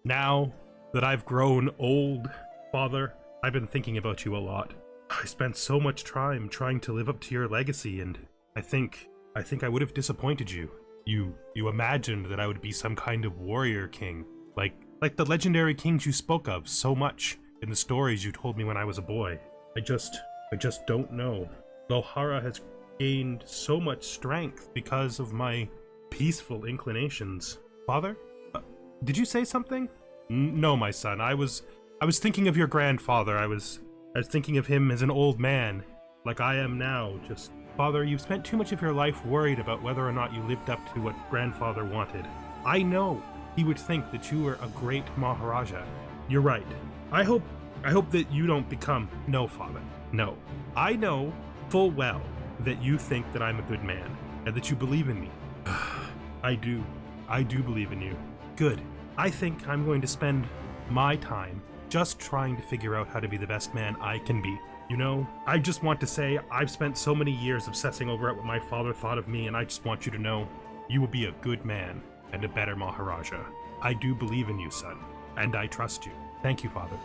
Now that I've grown old, Father, I've been thinking about you a lot. I spent so much time trying to live up to your legacy, and I think I would have disappointed you. You imagined that I would be some kind of warrior king, like the legendary kings you spoke of so much in the stories you told me when I was a boy. I just don't know. Lohara has gained so much strength because of my peaceful inclinations. Father? Did you say something? No, my son. I was thinking of your grandfather. I was thinking of him as an old man, like I am now. Just, Father, you've spent too much of your life worried about whether or not you lived up to what grandfather wanted. I know he would think that you were a great Maharaja. You're right. I hope that you don't become... No, Father. No. I know full well that you think that I'm a good man, and that you believe in me. I do. I do believe in you. Good. I think I'm going to spend my time just trying to figure out how to be the best man I can be. You know, I just want to say I've spent so many years obsessing over what my father thought of me, and I just want you to know you will be a good man and a better Maharaja. I do believe in you, son, and I trust you. Thank you, Father.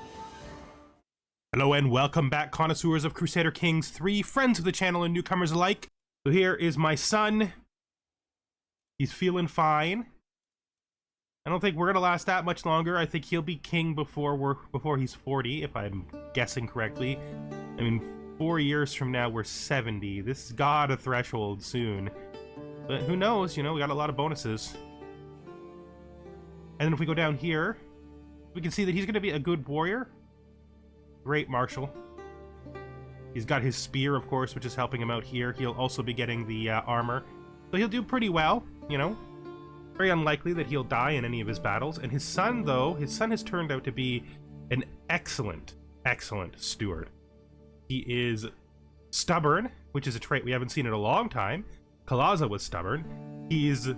Hello and welcome back, connoisseurs of Crusader Kings 3, friends of the channel and newcomers alike. So here is my son. He's feeling fine. I don't think we're gonna last that much longer. I think he'll be king before he's 40, if I'm guessing correctly. I mean, 4 years from now we're 70. This has got a threshold soon. But who knows, you know, we got a lot of bonuses. And then if we go down here, we can see that he's gonna be a good warrior. Great marshal. He's got his spear, of course, which is helping him out here. He'll also be getting the armor. So he'll do pretty well, you know. Very unlikely that he'll die in any of his battles. And his son, though, his son has turned out to be an excellent, excellent steward. He is stubborn, which is a trait we haven't seen in a long time. Kalaza was stubborn. He's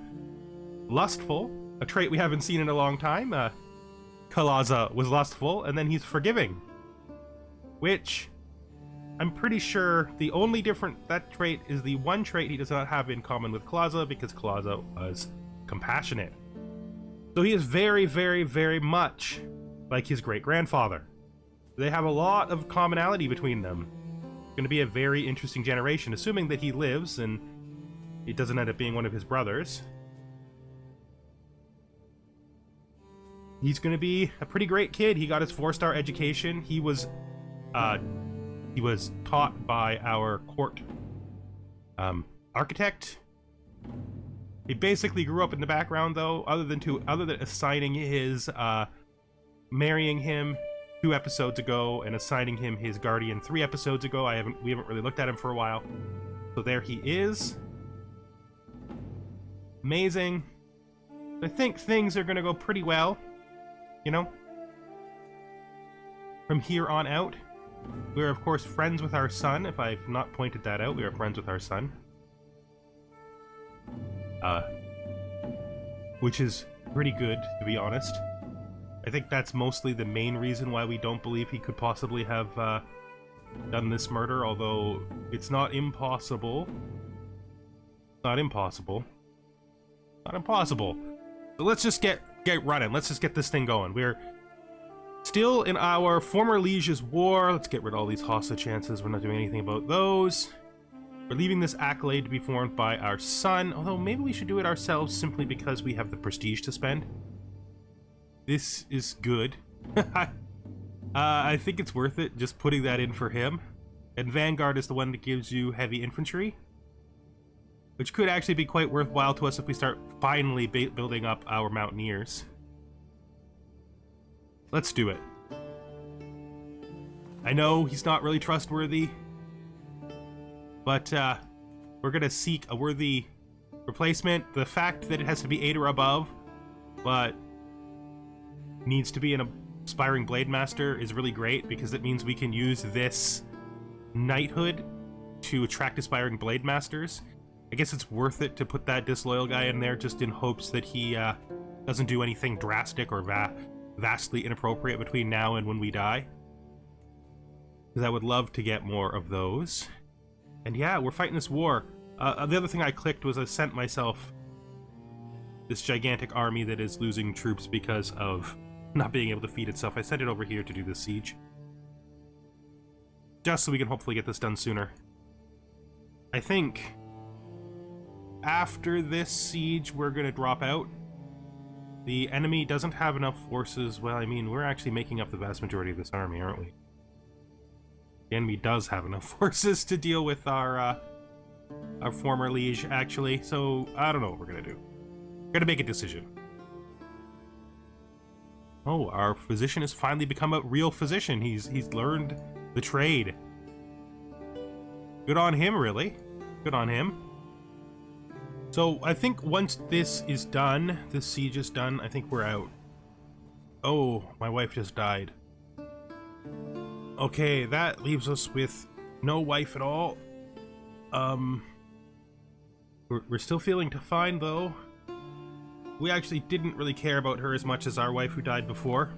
lustful, a trait we haven't seen in a long time. Kalaza was lustful, and then he's forgiving, which I'm pretty sure the only that trait is the one trait he does not have in common with Kalaza, because Kalaza was compassionate. So he is very, very, very much like his great-grandfather. They have a lot of commonality between them. It's going to be a very interesting generation, assuming that he lives and it doesn't end up being one of his brothers. He's going to be a pretty great kid. He got his 4-star education. He was taught by our court architect. He basically grew up in the background, though, other than assigning his marrying him 2 episodes ago and assigning him his guardian 3 episodes ago. We haven't really looked at him for a while. So there he is. Amazing. I think things are gonna go pretty well, you know, from here on out. We're of course friends with our son. If I've not pointed that out, we are friends with our son. Which is pretty good, to be honest. I think that's mostly the main reason why we don't believe he could possibly have done this murder, although it's not impossible. Not impossible. Not impossible. So let's just get running. Let's just get this thing going. We're still in our former liege's war. Let's get rid of all these hostage chances. We're not doing anything about those. We're leaving this accolade to be formed by our son, although maybe we should do it ourselves simply because we have the prestige to spend. This is good. I think it's worth it just putting that in for him. And Vanguard is the one that gives you heavy infantry, which could actually be quite worthwhile to us if we start finally building up our mountaineers. Let's do it. I know he's not really trustworthy, but we're gonna seek a worthy replacement. The fact that it has to be 8 or above, but needs to be an aspiring blade master is really great, because it means we can use this knighthood to attract aspiring blade masters. I guess it's worth it to put that disloyal guy in there just in hopes that he doesn't do anything drastic or vastly inappropriate between now and when we die, because I would love to get more of those. And yeah, we're fighting this war. The other thing I clicked was I sent myself this gigantic army that is losing troops because of not being able to feed itself. I sent it over here to do this siege. Just so we can hopefully get this done sooner. I think after this siege, we're going to drop out. The enemy doesn't have enough forces. Well, I mean, we're actually making up the vast majority of this army, aren't we? The enemy does have enough forces to deal with our former liege, actually. So, I don't know what we're going to do. We're going to make a decision. Oh, our physician has finally become a real physician. He's learned the trade. Good on him, really. Good on him. So, I think once this is done, this siege is done, I think we're out. Oh, my wife just died. Okay, that leaves us with no wife at all. We're still feeling fine, though. We actually didn't really care about her as much as our wife who died before.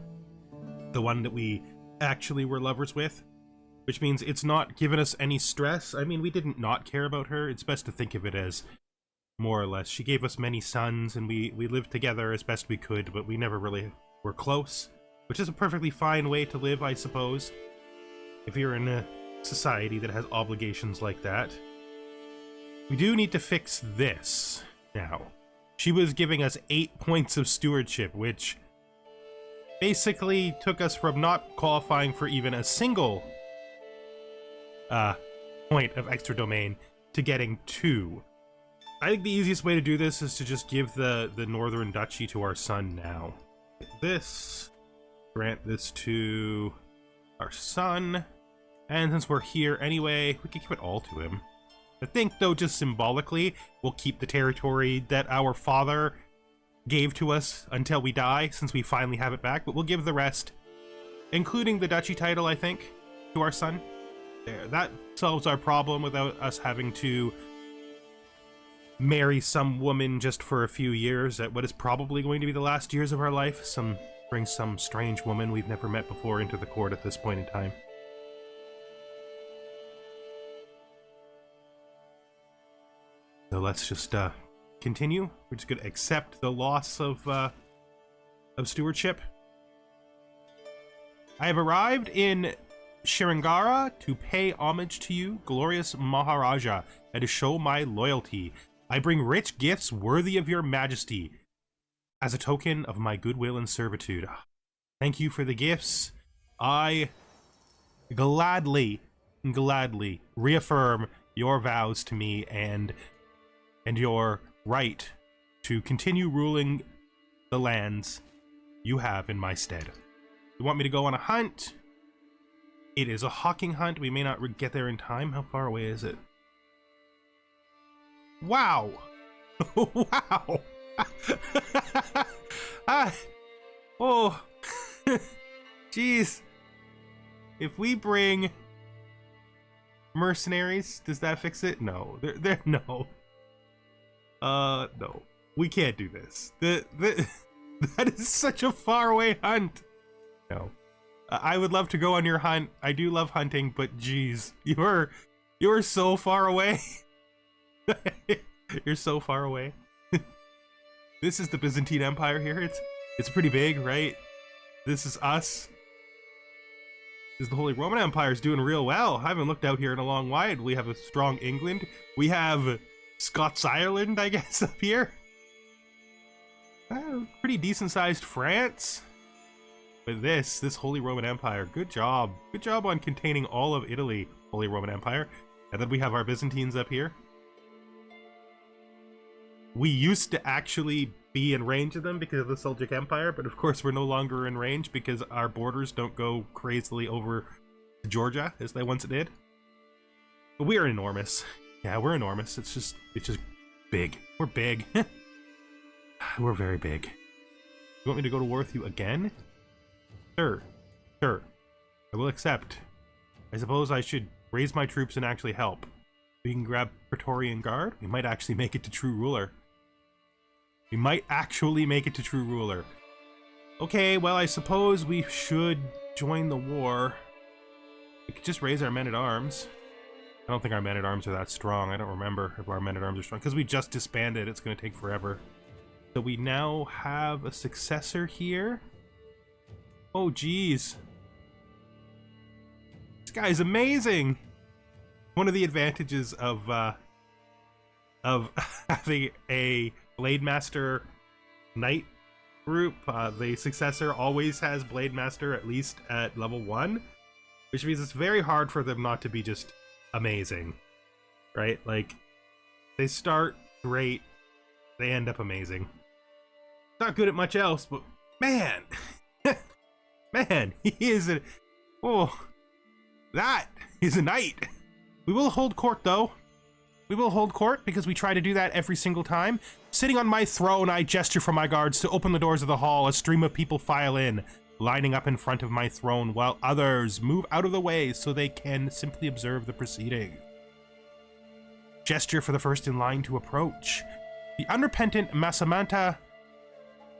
The one that we actually were lovers with. Which means it's not given us any stress. I mean, we didn't not care about her. It's best to think of it as more or less. She gave us many sons, and we lived together as best we could, but we never really were close. Which is a perfectly fine way to live, I suppose. If you're in a society that has obligations like that. We do need to fix this now. She was giving us 8 points of stewardship, which basically took us from not qualifying for even a single point of extra domain to getting 2. I think the easiest way to do this is to just give the Northern Duchy to our son now. This, grant this to our son, and since we're here anyway, we can give it all to him. I think, though, just symbolically, we'll keep the territory that our father gave to us until we die, since we finally have it back, but we'll give the rest, including the duchy title, I think, to our son. There, that solves our problem without us having to marry some woman just for a few years at what is probably going to be the last years of our life. Bring some strange woman we've never met before into the court at this point in time. So let's just continue. We're just going to accept the loss of stewardship. I have arrived in Srinagar to pay homage to you, glorious Maharaja, and to show my loyalty. I bring rich gifts worthy of your majesty as a token of my goodwill and servitude. Thank you for the gifts. I gladly reaffirm your vows to me and your right to continue ruling the lands you have in my stead. You want me to go on a hunt? It is a hawking hunt. We may not get there in time. How far away is it? Wow! Wow! Oh! Jeez. If we bring mercenaries, does that fix it? No. No. No. We can't do this. That is such a far away hunt. No. I would love to go on your hunt. I do love hunting, but geez, you're so far away. You're so far away. This is the Byzantine Empire here. It's pretty big, right? This is us. This is the Holy Roman Empire is doing real well. I haven't looked out here in a long while. We have a strong England. We have Scots Ireland, I guess, up here. Pretty decent sized France. But this Holy Roman Empire, good job. Good job on containing all of Italy, Holy Roman Empire. And then we have our Byzantines up here. We used to actually be in range of them because of the Seljuk Empire, but of course we're no longer in range because our borders don't go crazily over to Georgia as they once did. But we are enormous. Yeah, we're enormous. It's just big. We're big. We're very big. You want me to go to war with you again? Sure. Sure. I will accept. I suppose I should raise my troops and actually help. We can grab Praetorian Guard. We might actually make it to True Ruler. We might actually make it to True Ruler. Okay, well, I suppose we should join the war. We could just raise our men-at-arms. I don't think our men-at-arms are that strong. I don't remember if our men-at-arms are strong. Because we just disbanded, it's going to take forever. So we now have a successor here. Oh, geez. This guy's amazing. One of the advantages of having a Blade Master Knight group, the successor always has Blade Master at least at level 1, which means it's very hard for them not to be just amazing, right? Like, they start great, they end up amazing. Not good at much else, but man, man, he is a, oh, that is a knight. We will hold court though. We will hold court because we try to do that every single time. Sitting on my throne, I gesture for my guards to open the doors of the hall. A stream of people file in, lining up in front of my throne, while others move out of the way so they can simply observe the proceeding. Gesture for the first in line to approach. The unrepentant Masamanta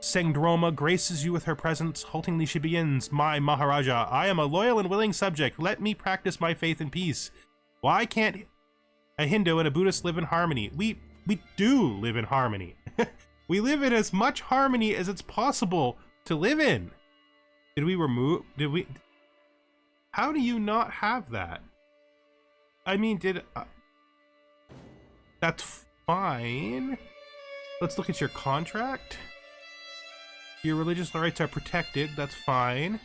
Sengdroma graces you with her presence. Haltingly she begins. My Maharaja, I am a loyal and willing subject. Let me practice my faith in peace. Why can't a Hindu and a Buddhist live in harmony? We do live in harmony. We live in as much harmony as it's possible to live in. Did we how do you not have that? I mean, that's fine. Let's look at your contract. Your religious rights are protected, that's fine.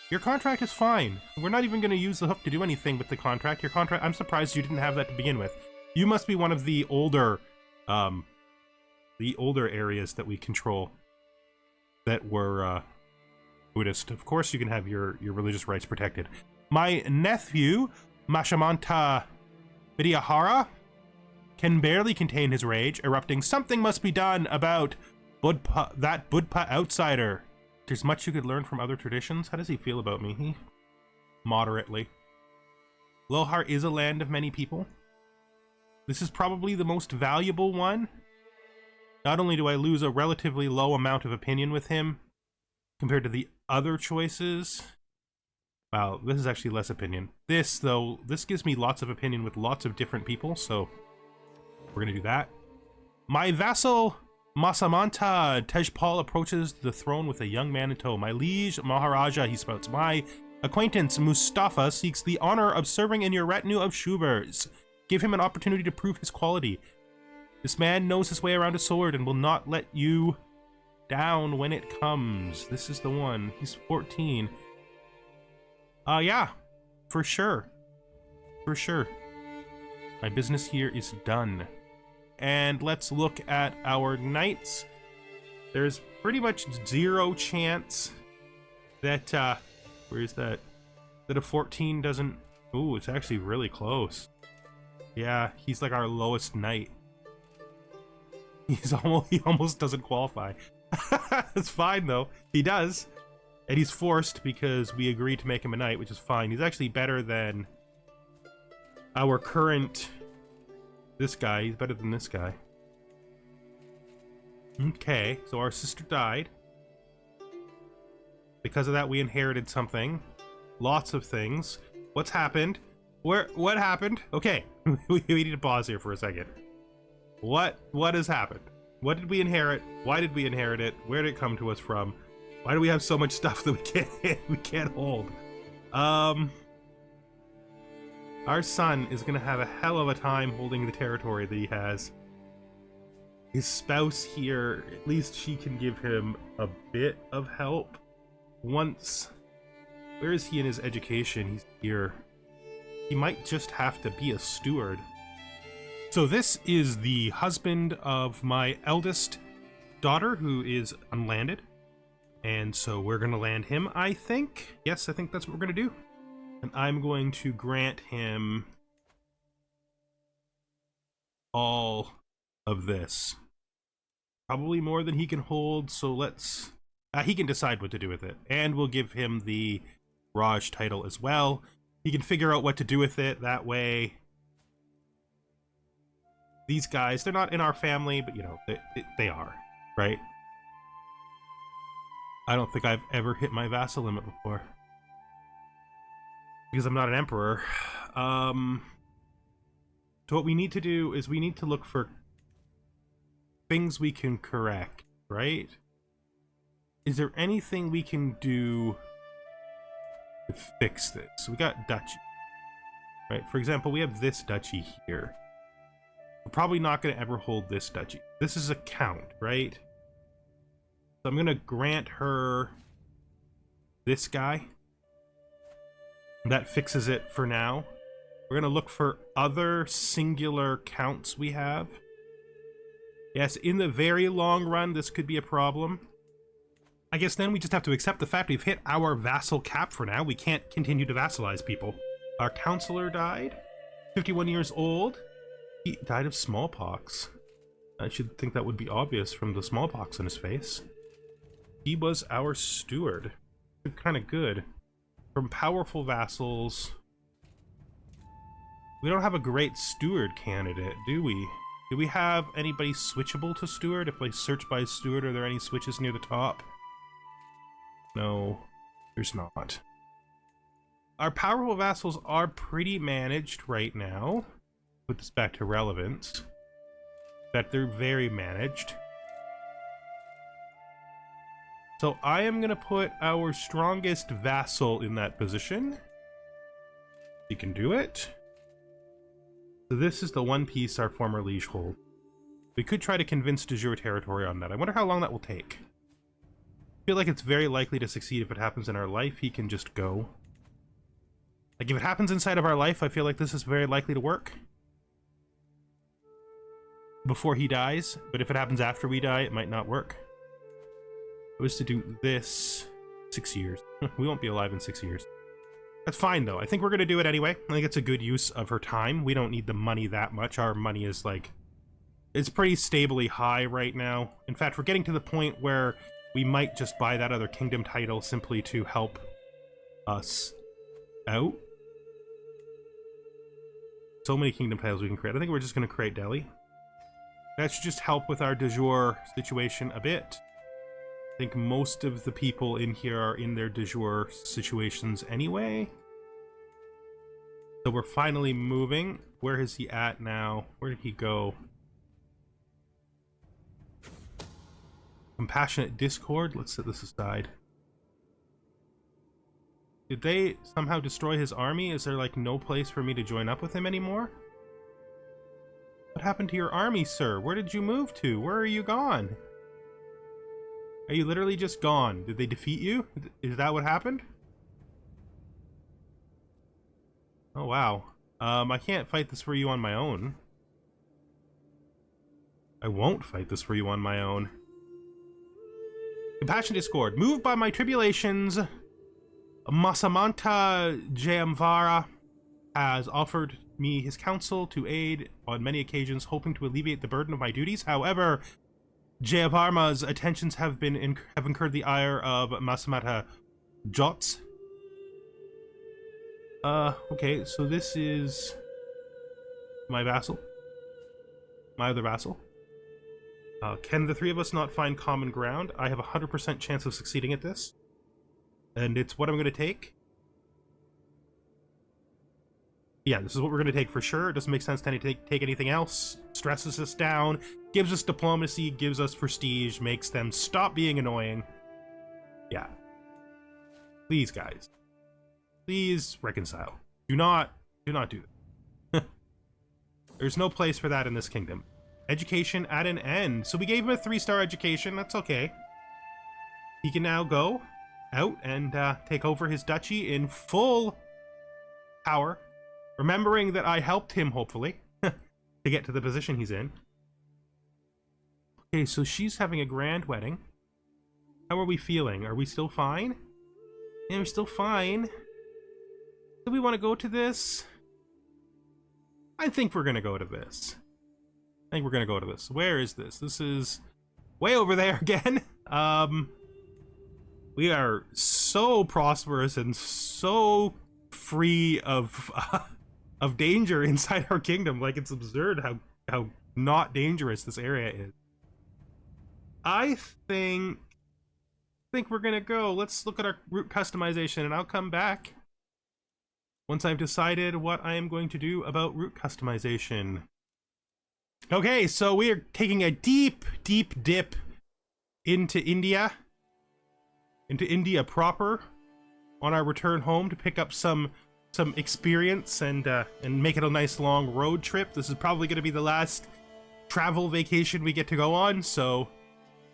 Your contract is fine. We're not even going to use the hook to do anything with the contract. Your contract, I'm surprised you didn't have that to begin with. You must be one of the older areas that we control that were Buddhist. Of course you can have your religious rights protected. My nephew, Mashamanta Vidyahara, can barely contain his rage, erupting, something must be done about that Budpa outsider. There's much you could learn from other traditions. How does he feel about me? Moderately. Lohara is a land of many people. This is probably the most valuable one. Not only do I lose a relatively low amount of opinion with him compared to the other choices. Wow, this is actually less opinion. This, though, this gives me lots of opinion with lots of different people, so we're gonna do that. My vassal Masamanta Tejpal approaches the throne with a young man in tow. My liege Maharaja, he spouts. My acquaintance Mustafa seeks the honor of serving in your retinue of Shubers. Give him an opportunity to prove his quality. This man knows his way around a sword and will not let you down when it comes. This is the one. He's 14. Yeah, for sure. For sure. My business here is done. And let's look at our knights. There's pretty much zero chance that, where is that? That a 14 doesn't, ooh, it's actually really close. Yeah, he's like our lowest knight. He almost doesn't qualify. That's fine though, he does. And he's forced because we agreed to make him a knight, which is fine. He's actually better than our current, this guy. He's better than this guy. Okay, so our sister died. Because of that, we inherited something. Lots of things. What's happened? What happened? Okay, we need to pause here for a second. What has happened? What did we inherit? Why did we inherit it? Where did it come to us from? Why do we have so much stuff that we can't hold? Our son is gonna have a hell of a time holding the territory that he has. His spouse here, at least she can give him a bit of help. Once, where is he in his education? He's here. He might just have to be a steward. So this is the husband of my eldest daughter, who is unlanded. And so we're gonna land him, I think. Yes, I think that's what we're gonna do. And I'm going to grant him all of this. Probably more than he can hold, so let's... he can decide what to do with it. And we'll give him the Raj title as well. He can figure out what to do with it, that way. These guys, they're not in our family, but you know, they are, right? I don't think I've ever hit my vassal limit before. Because I'm not an emperor. So what we need to do is we need to look for things we can correct, right? Is there anything we can do to fix this? We got duchy. Right, for example, we have this duchy here. We're probably not going to ever hold this duchy. This is a count, right? So I'm going to grant her this guy. That fixes it for now. We're going to look for other singular counts we have. Yes, in the very long run, this could be a problem. I guess then we just have to accept the fact we've hit our vassal cap for now. We can't continue to vassalize people. Our counselor died, 51 years old. He died of smallpox. I should think that would be obvious from the smallpox in his face. He was our steward. Kind of good. From powerful vassals. We don't have a great steward candidate, do we? Do we have anybody switchable to steward? If I search by steward, are there any switches near the top? No, there's not. Our powerful vassals are pretty managed right now. Put this back to relevance. That they're very managed. So I am going to put our strongest vassal in that position. He can do it. So this is the one piece our former liege hold. We could try to convince de jure territory on that. I wonder how long that will take. I feel like it's very likely to succeed if it happens in our life. He can just go. Like, if it happens inside of our life, I feel like this is very likely to work. Before he dies, but if it happens after we die, it might not work. It was to do this 6 years. We won't be alive in 6 years. That's fine, though. I think we're going to do it anyway. I think it's a good use of her time. We don't need the money that much. Our money is, like, it's pretty stably high right now. In fact, we're getting to the point where we might just buy that other kingdom title simply to help us out. So many kingdom titles we can create. I think we're just going to create Delhi. That should just help with our de jure situation a bit. I think most of the people in here are in their de jure situations anyway. So we're finally moving. Where is he at now? Where did he go? Compassionate discord. Let's set this aside. Did they somehow destroy his army? Is there like no place for me to join up with him anymore? What happened to your army, sir? Where did you move to? Where are you gone? Are you literally just gone? Did they defeat you? Is that what happened? Oh, wow. I can't fight this for you on my own. I won't fight this for you on my own. Compassion discord. Moved by my tribulations, Masamanta Jayamvara has offered me his counsel to aid on many occasions, hoping to alleviate the burden of my duties. However, Jayavarma's attentions have incurred the ire of Masamata Jots. Okay, so this is my vassal. My other vassal. Can the three of us not find common ground? I have a 100% chance of succeeding at this. And it's what I'm going to take. Yeah, this is what we're going to take for sure. It doesn't make sense to take anything else. Stresses us down, gives us diplomacy, gives us prestige, makes them stop being annoying. Yeah. Please, guys. Please reconcile. Do not do that. There's no place for that in this kingdom. Education at an end. So we gave him a 3-star education. That's okay. He can now go out and take over his duchy in full power. Remembering that I helped him, hopefully, to get to the position he's in. Okay, so she's having a grand wedding. How are we feeling? Are we still fine? Yeah, we're still fine. Do we want to go to this? I think we're going to go to this. I think we're going to go to this. Where is this? This is way over there again. We are so prosperous and so free of danger inside our kingdom. Like, it's absurd how not dangerous this area is. I think we're gonna go. Let's look at our route customization, and I'll come back once I've decided what I am going to do about route customization. Okay, so we are taking a deep dip into India. into India proper on our return home to pick up some experience and make it a nice long road trip. This is probably going to be the last travel vacation we get to go on, so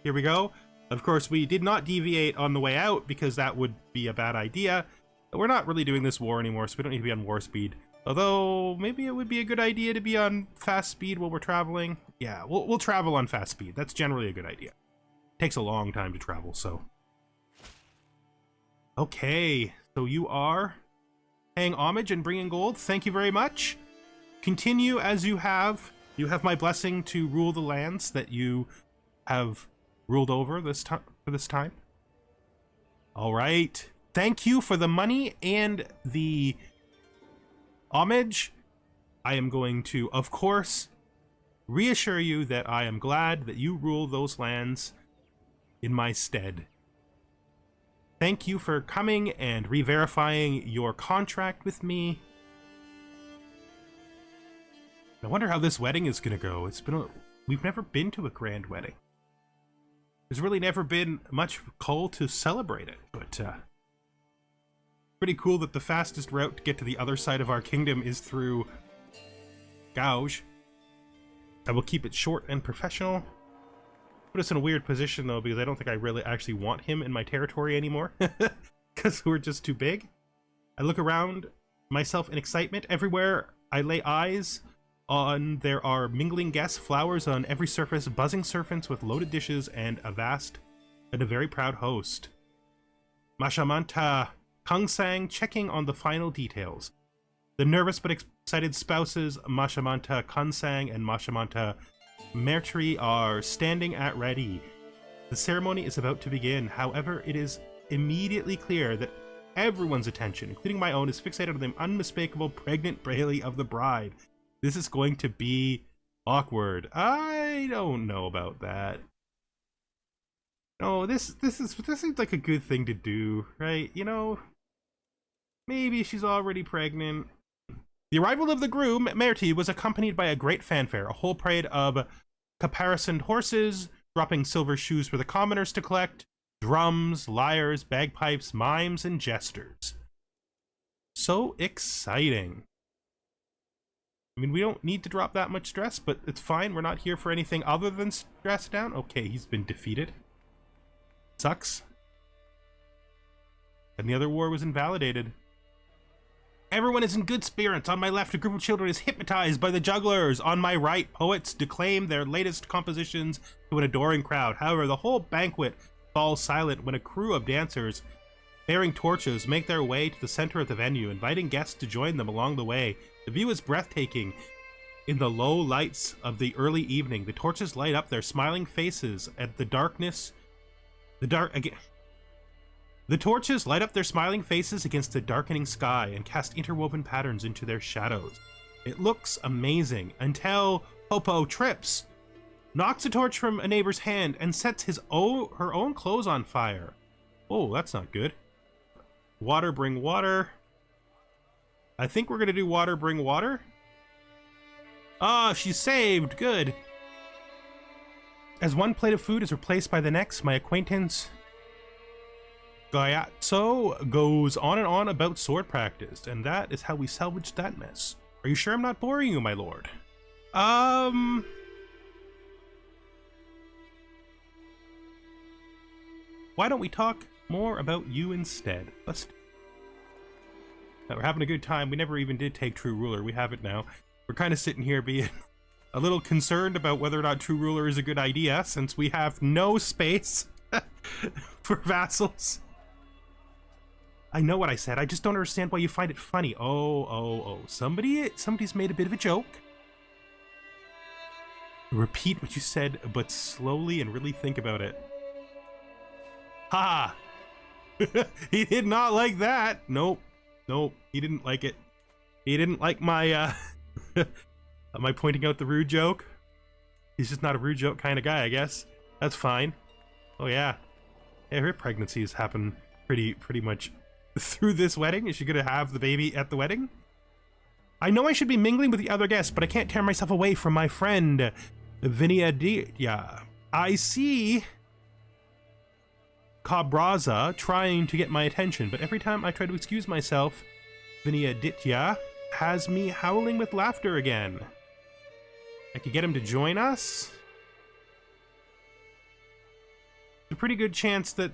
here we go. Of course, we did not deviate on the way out because that would be a bad idea. But we're not really doing this war anymore, so we don't need to be on war speed. Although, maybe it would be a good idea to be on fast speed while we're traveling. Yeah, we'll travel on fast speed. That's generally a good idea. Takes a long time to travel, so. Okay, so you are paying homage and bringing gold. Thank you very much. Continue as you have. You have my blessing to rule the lands that you have ruled over for this time. All right. Thank you for the money and the homage. I am going to, of course, reassure you that I am glad that you rule those lands in my stead. Thank you for coming and re-verifying your contract with me. I wonder how this wedding is going to go. We've never been to a grand wedding. There's really never been much call to celebrate it, but pretty cool that the fastest route to get to the other side of our kingdom is through Gouge. I will keep it short and professional. Put us in a weird position though, because I don't think I really actually want him in my territory anymore, because we're just too big. I look around myself in excitement. Everywhere I lay eyes on, there are mingling guests, flowers on every surface, buzzing servants with loaded dishes, and a very proud host. Mashamanta Kangsang checking on the final details. The nervous but excited spouses Mashamanta Kansang and Mashamanta Mertri are standing at ready. The ceremony is about to begin. However, it is immediately clear that everyone's attention, including my own, is fixated on the unmistakable pregnant belly of the bride. This is going to be awkward. I don't know about that. No, this seems like a good thing to do, right? You know, maybe she's already pregnant. The arrival of the groom, Merti, was accompanied by a great fanfare, a whole parade of caparisoned horses, dropping silver shoes for the commoners to collect, drums, lyres, bagpipes, mimes, and jesters. So exciting. I mean, we don't need to drop that much stress, but it's fine. We're not here for anything other than stress down. Okay, he's been defeated. Sucks. And the other war was invalidated. Everyone is in good spirits. On my left, a group of children is hypnotized by the jugglers. On my right, poets declaim their latest compositions to an adoring crowd. However, the whole banquet falls silent when a crew of dancers bearing torches make their way to the center of the venue, inviting guests to join them along the way. The view is breathtaking. In the low lights of the early evening, the torches light up their smiling faces at the darkness. The torches light up their smiling faces against the darkening sky and cast interwoven patterns into their shadows. It looks amazing until Popo trips, knocks a torch from a neighbor's hand, and sets her own clothes on fire. Oh, that's not good. Water, bring water. I think we're gonna do water, bring water. Ah, she's saved. Good. As one plate of food is replaced by the next, my acquaintance Gayatso goes on and on about sword practice, and that is how we salvaged that mess. Are you sure I'm not boring you, my lord? Why don't we talk more about you instead? We're having a good time. We never even did take True Ruler. We have it now. We're kind of sitting here being a little concerned about whether or not True Ruler is a good idea, since we have no space for vassals. I know what I said. I just don't understand why you find it funny. Oh. Somebody's made a bit of a joke. Repeat what you said, but slowly and really think about it. Ha! He did not like that. Nope, he didn't like it. He didn't like my, my pointing out the rude joke. He's just not a rude joke kind of guy, I guess. That's fine. Oh yeah. Yeah, her pregnancy has happened pretty much through this wedding. Is she gonna have the baby at the wedding? I know I should be mingling with the other guests, but I can't tear myself away from my friend, Vinaya. I see. Kabraza trying to get my attention, but every time I try to excuse myself, Vinayaditya has me howling with laughter again. I could get him to join us. A pretty good chance that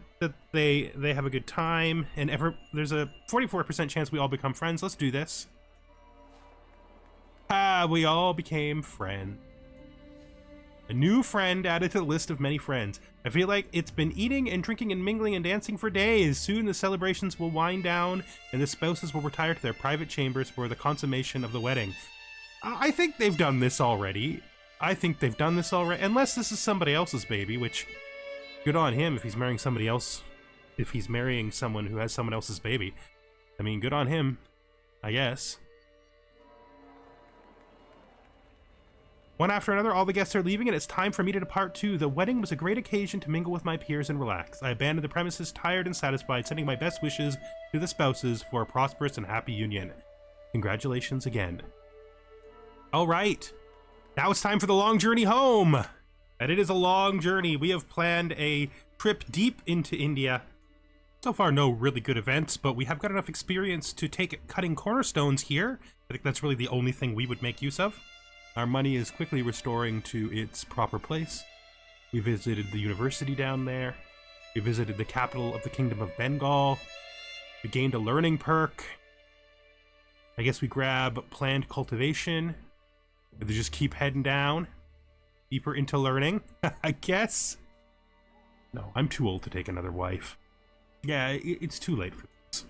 they have a good time, and there's a 44% chance we all become friends. Let's do this. We all became friends. A new friend added to the list of many friends. I feel like it's been eating and drinking and mingling and dancing for days. Soon the celebrations will wind down and the spouses will retire to their private chambers for the consummation of the wedding. I think they've done this already. Unless this is somebody else's baby, which, good on him if he's marrying somebody else. If he's marrying someone who has someone else's baby. I mean, good on him, I guess. One after another, all the guests are leaving, and it's time for me to depart too. The wedding was a great occasion to mingle with my peers and relax. I abandoned the premises, tired and satisfied, sending my best wishes to the spouses for a prosperous and happy union. Congratulations again. All right, now it's time for the long journey home. And it is a long journey. We have planned a trip deep into India. So far, no really good events, but we have got enough experience to take cutting cornerstones here. I think that's really the only thing we would make use of. Our money is quickly restoring to its proper place. We visited the university down there. We visited the capital of the Kingdom of Bengal. We gained a learning perk. I guess we grab planned cultivation. Or they just keep heading down. Deeper into learning, I guess. No, I'm too old to take another wife. Yeah, it's too late for this.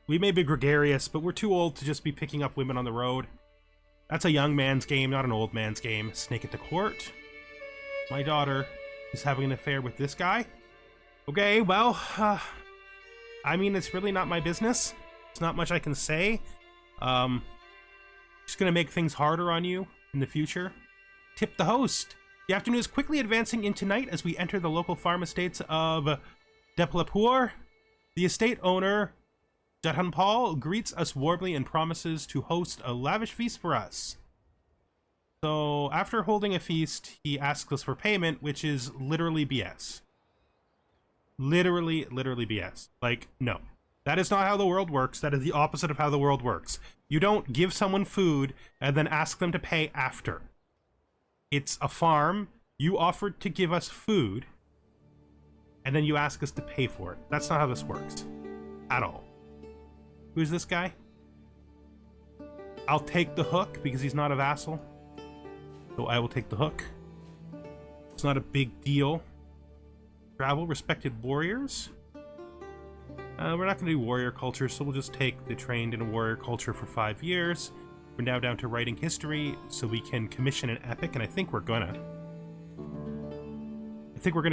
We may be gregarious, but we're too old to just be picking up women on the road. That's a young man's game, not an old man's game. Snake at the court. My daughter is having an affair with this guy. Okay, well, I mean, it's really not my business. It's not much I can say. Just gonna make things harder on you in the future. Tip the host. The afternoon is quickly advancing into night as we enter the local farm estates of Deplapur. The estate owner, Jatanpal, greets us warmly and promises to host a lavish feast for us. So after holding a feast, he asks us for payment, which is literally BS. Literally BS. Like, no. That is not how the world works. That is the opposite of how the world works. You don't give someone food and then ask them to pay after. It's a farm. You offered to give us food, and then you ask us to pay for it. That's not how this works. At all. Who's this guy? I'll take the hook because he's not a vassal. So I will take the hook. It's not a big deal. Travel, respected warriors. We're not going to do warrior culture, so we'll just take the trained in warrior culture for 5 years. We're now down to writing history, so we can commission an epic, and I think we're gonna.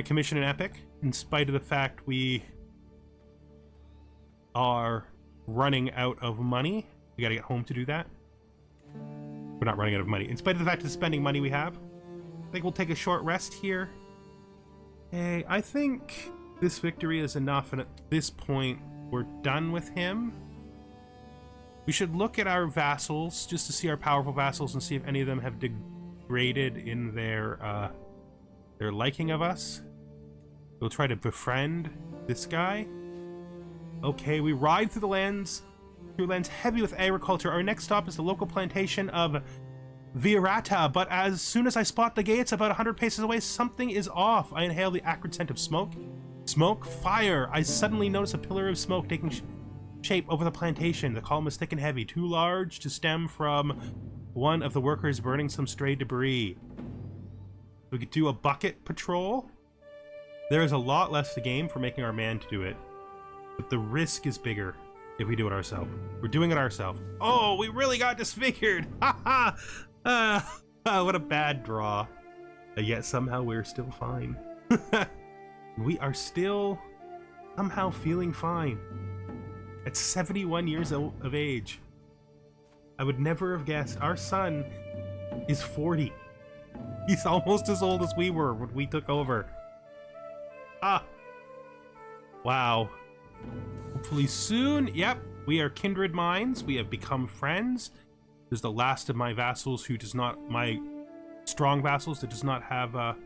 Commission an epic, in spite of the fact we are running out of money. We gotta get home to do that. We're not running out of money. In spite of the fact of the spending money we have. I think we'll take a short rest here. Hey, I think this victory is enough, and at this point, we're done with him. We should look at our vassals, just to see our powerful vassals and see if any of them have degraded in their liking of us. We'll try to befriend this guy. Okay, we ride through lands heavy with agriculture. Our next stop is the local plantation of Virata, but as soon as I spot the gates about 100 paces away, something is off. I inhale the acrid scent of smoke. Smoke? Fire! I suddenly notice a pillar of smoke taking shape over the plantation. The column is thick and heavy, too large to stem from one of the workers burning some stray debris. We could do a bucket patrol. There is a lot less to gain for making our man to do it, but the risk is bigger if we do it ourselves. We're doing it ourselves. Oh, we really got disfigured! Ha ha! What a bad draw. Yet somehow we're still fine. We are still somehow feeling fine. At 71 years of age. I would never have guessed. Our son is 40. He's almost as old as we were when we took over. Ah! Wow. Hopefully soon. Yep, we are kindred minds. We have become friends. There's the last of my vassals who does not... my strong vassals that does not have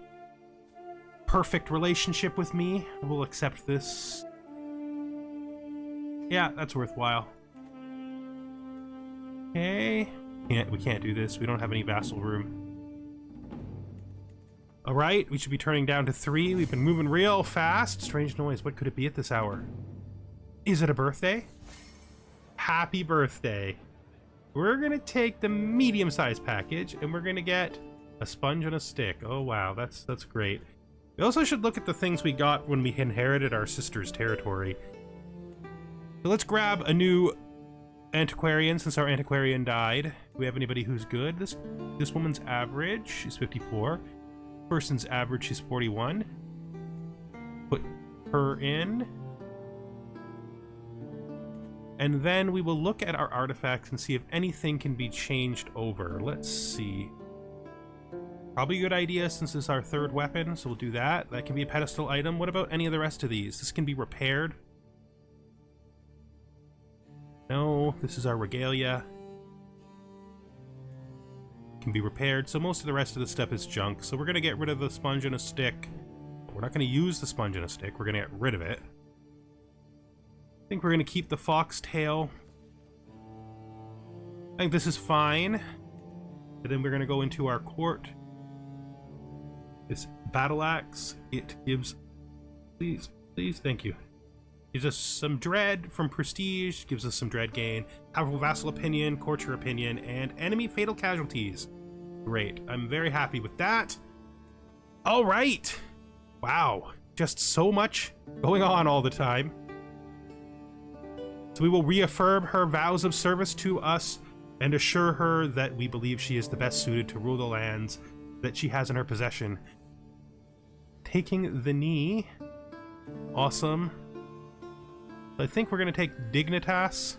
perfect relationship with me. We'll accept this. Yeah, that's worthwhile. Okay. We can't do this. We don't have any vassal room. Alright, we should be turning down to 3. We've been moving real fast. Strange noise. What could it be at this hour? Is it a birthday? Happy birthday. We're gonna take the medium-sized package, and we're gonna get a sponge and a stick. Oh wow, that's great. We also should look at the things we got when we inherited our sister's territory. So let's grab a new antiquarian, since our antiquarian died. Do we have anybody who's good? This woman's average, she's 54. Person's average, she's 41. Put her in. And then we will look at our artifacts and see if anything can be changed over. Let's see. Probably a good idea since it's our 3rd weapon, so we'll do that. That can be a pedestal item. What about any of the rest of these? This can be repaired. No, this is our regalia. Can be repaired, so most of the rest of the stuff is junk. So we're going to get rid of the sponge and a stick. We're not going to use the sponge and a stick. We're going to get rid of it. I think we're going to keep the foxtail. I think this is fine. And then we're going to go into our court. This battle axe, it gives... Please, thank you. Gives us some dread from prestige, gives us some dread gain, powerful vassal opinion, courtier opinion, and enemy fatal casualties. Great. I'm very happy with that. All right. Wow. Just so much going on all the time. So we will reaffirm her vows of service to us and assure her that we believe she is the best suited to rule the lands that she has in her possession. Taking the knee. Awesome. I think we're going to take Dignitas.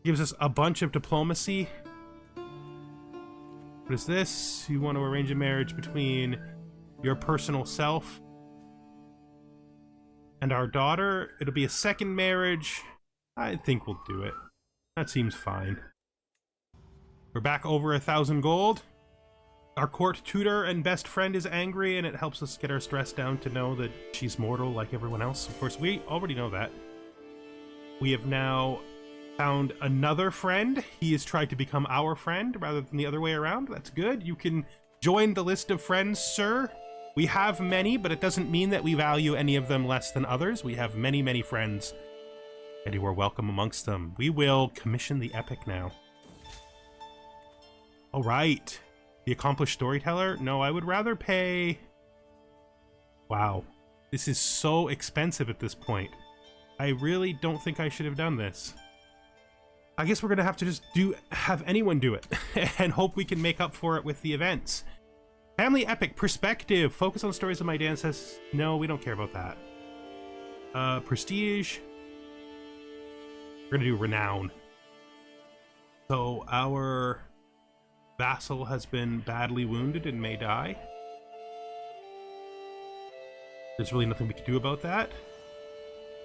Gives us a bunch of diplomacy. What is this? You want to arrange a marriage between your personal self and our daughter. It'll be a 2nd marriage. I think we'll do it. That seems fine. We're back over 1,000 gold. Our court tutor and best friend is angry, and it helps us get our stress down to know that she's mortal like everyone else. Of course, we already know that. We have now found another friend. He has tried to become our friend rather than the other way around. That's good. You can join the list of friends, sir. We have many, but it doesn't mean that we value any of them less than others. We have many, many friends, and you are welcome amongst them. We will commission the epic now. All right. The accomplished storyteller? No, I would rather pay... Wow. This is so expensive at this point. I really don't think I should have done this. I guess we're going to have to just have anyone do it and hope we can make up for it with the events. Family epic perspective. Focus on the stories of my ancestors. No, we don't care about that. Prestige. We're going to do renown. So our vassal has been badly wounded and may die. There's really nothing we can do about that.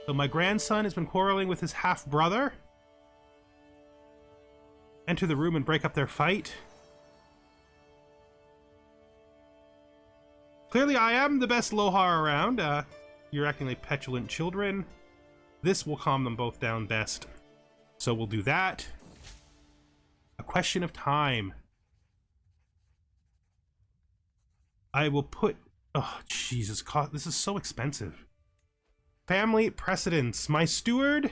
So my grandson has been quarreling with his half-brother. Enter the room and break up their fight. Clearly I am the best Lohara around. You're acting like petulant children. This will calm them both down best. So we'll do that. A question of time. I will put... Oh, Jesus. This is so expensive. Family precedence. My steward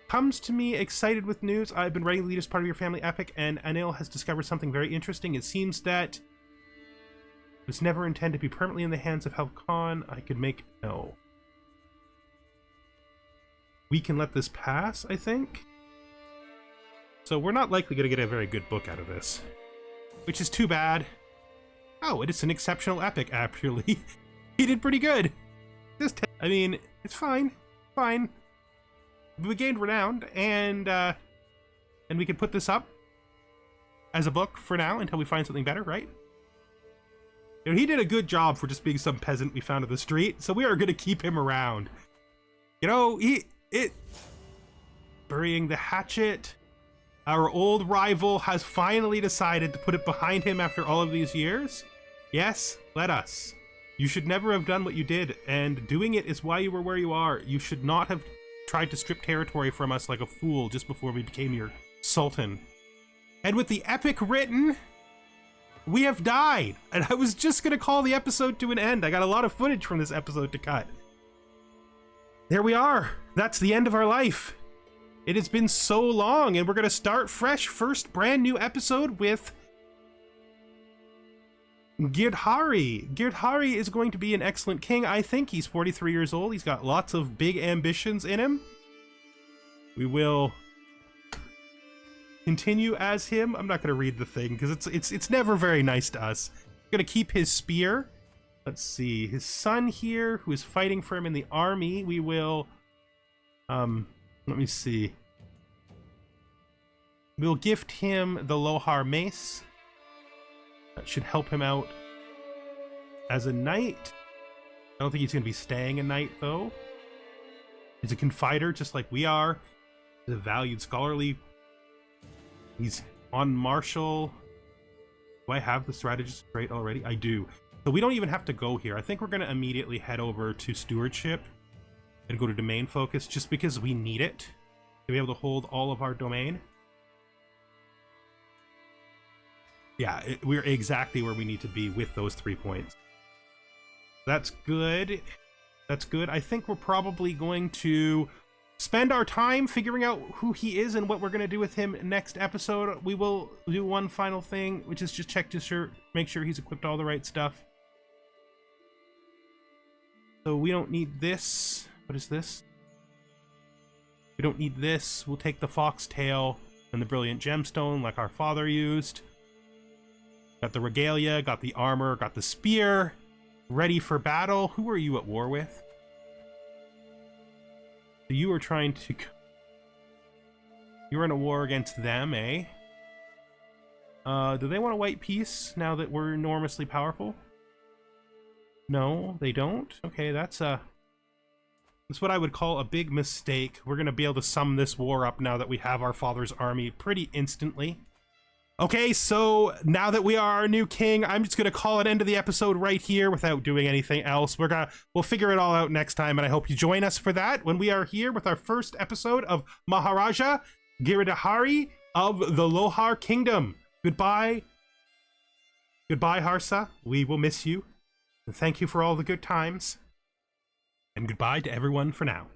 comes to me excited with news. I've been writing the lead as part of your family epic, and Anil has discovered something very interesting. It seems that it was never intended to be permanently in the hands of Help Khan. I could make... No. We can let this pass, I think. So we're not likely going to get a very good book out of this, which is too bad. Oh, it is an exceptional epic, actually. He did pretty good. I mean, it's fine. Fine. We gained renown, and we can put this up as a book for now until we find something better, right? You know, he did a good job for just being some peasant we found in the street, so we are going to keep him around. You know, burying the hatchet. Our old rival has finally decided to put it behind him after all of these years. Yes, let us. You should never have done what you did, and doing it is why you were where you are. You should not have tried to strip territory from us like a fool just before we became your sultan. And with the epic written, we have died. And I was just gonna call the episode to an end. I got a lot of footage from this episode to cut. There we are. That's the end of our life. It has been so long, and we're gonna start fresh, first brand new episode with Girdhari. Girdhari is going to be an excellent king. I think he's 43 years old. He's got lots of big ambitions in him. We will continue as him. I'm not going to read the thing because it's never very nice to us. Going to keep his spear. Let's see. His son here, who is fighting for him in the army, we will let me see. We'll gift him the Lohara mace. That should help him out as a knight. I don't think he's going to be staying a knight, though. He's a confider, just like we are. He's a valued scholarly. He's on martial. Do I have the strategist trait already? I do. So we don't even have to go here. I think we're going to immediately head over to stewardship and go to domain focus, just because we need it to be able to hold all of our domain. Yeah, we're exactly where we need to be with those 3 points. That's good. That's good. I think we're probably going to spend our time figuring out who he is and what we're going to do with him next episode. We will do one final thing, which is just check to make sure he's equipped all the right stuff. So we don't need this. What is this? We don't need this. We'll take the foxtail and the brilliant gemstone like our father used. Got the regalia, got the armor, got the spear, ready for battle. Who are you at war with? So you are trying to... You're in a war against them, eh? Do they want a white peace now that we're enormously powerful? No, they don't? Okay, that's what I would call a big mistake. We're gonna be able to sum this war up now that we have our father's army pretty instantly. Okay, so now that we are our new king, I'm just gonna call an end to the episode right here without doing anything else. We'll figure it all out next time, and I hope you join us for that when we are here with our first episode of Maharaja Girdhari of the Lohara Kingdom. Goodbye. Goodbye, Harsa. We will miss you. And thank you for all the good times. And goodbye to everyone for now.